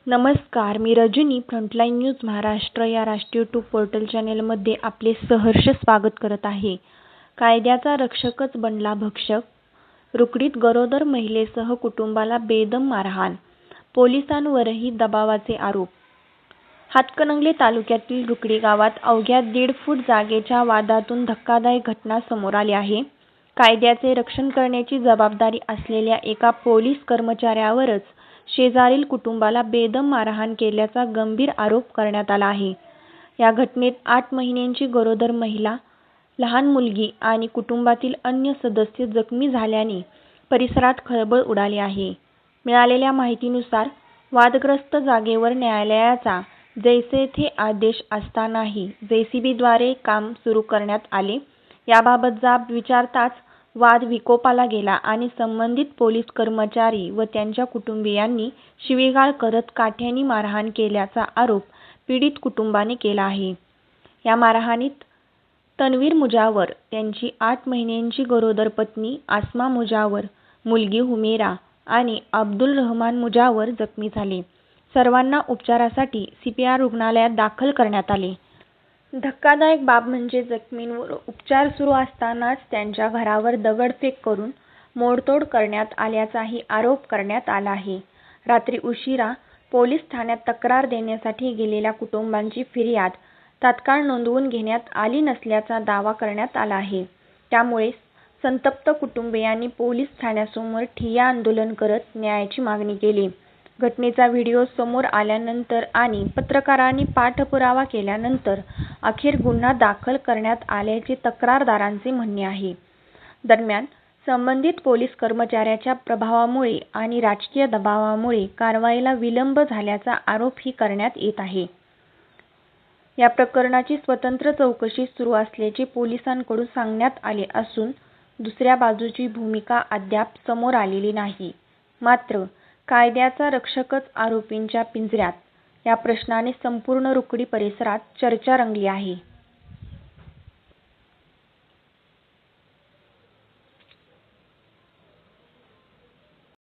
नमस्कार, मी Rajani. Frontline news Maharashtra या राष्ट्रीय यूट्यूब पोर्टल चॅनेलमध्ये आपले सहर्ष स्वागत करत आहे. कायद्याचा रक्षकच बनला भक्षक, रुकडीत गरोदर महिलेसह कुटुंबाला बेदम मारहाण, पोलिसांवरही दबावाचे आरोप. हातकणंगले तालुक्यातील रुकडी गावात अवघ्या 1.5 फूट जागेच्या वादातून धक्कादायक घटना समोर आली आहे. कायद्याचे रक्षण करण्याची जबाबदारी असलेल्या एका पोलीस कर्मचाऱ्यावरच शेजारील कुटुंबाला बेदम मारहाण केल्याचा गंभीर आरोप करण्यात आला आहे. या घटनेत 8 महिन्यांची गरोदर महिला, लहान मुलगी आणि कुटुंबातील अन्य सदस्य जखमी झाल्याने परिसरात खळबळ उडाली आहे. मिळालेल्या माहितीनुसार वादग्रस्त जागेवर न्यायालयाचा जैसे थे आदेश असतानाही जेसीबीद्वारे काम सुरू करण्यात आले. याबाबत जाब विचारताच वाद विकोपाला गेला आणि संबंधित पोलीस कर्मचारी व त्यांच्या कुटुंबियांनी शिवीगाळ करत काठ्याने मारहाण केल्याचा आरोप पीडित कुटुंबाने केला आहे. या मारहाणीत तन्वीर मुजावर, त्यांची 8 महिन्यांची गरोदर पत्नी आसमा मुजावर, मुलगी हुमेरा आणि अब्दुल रहमान मुजावर जखमी झाले. सर्वांना उपचारासाठी CPR रुग्णालयात दाखल करण्यात आले. धक्कादायक बाब म्हणजे जखमींवर उपचार सुरू असतानाच त्यांच्या घरावर दगडफेक करून मोडतोड करण्यात आल्याचाही आरोप करण्यात आला आहे. रात्री उशिरा पोलीस ठाण्यात तक्रार देण्यासाठी गेलेल्या कुटुंबांची फिर्याद तात्काळ नोंदवून घेण्यात आली नसल्याचा दावा करण्यात आला आहे. त्यामुळे संतप्त कुटुंबियांनी पोलीस ठाण्यासमोर ठिय्या आंदोलन करत न्यायाची मागणी केली. घटनेचा व्हिडिओ समोर आल्यानंतर आणि पत्रकारांनी पाठपुरावा केल्यानंतर अखेर गुन्हा दाखल करण्यात आल्याचे तक्रारदारांचे म्हणणे आहे. दरम्यान, संबंधित पोलीस कर्मचाऱ्याच्या प्रभावामुळे आणि राजकीय दबावामुळे कारवाईला विलंब झाल्याचा आरोपही करण्यात येत आहे. या प्रकरणाची स्वतंत्र चौकशी सुरू असल्याचे पोलिसांकडून सांगण्यात आले असून दुसऱ्या बाजूची भूमिका अद्याप समोर आलेली नाही. मात्र, कायद्याचा रक्षकच आरोपींच्या पिंजऱ्यात, या प्रश्नाने संपूर्ण रुकडी परिसरात चर्चा रंगली आहे.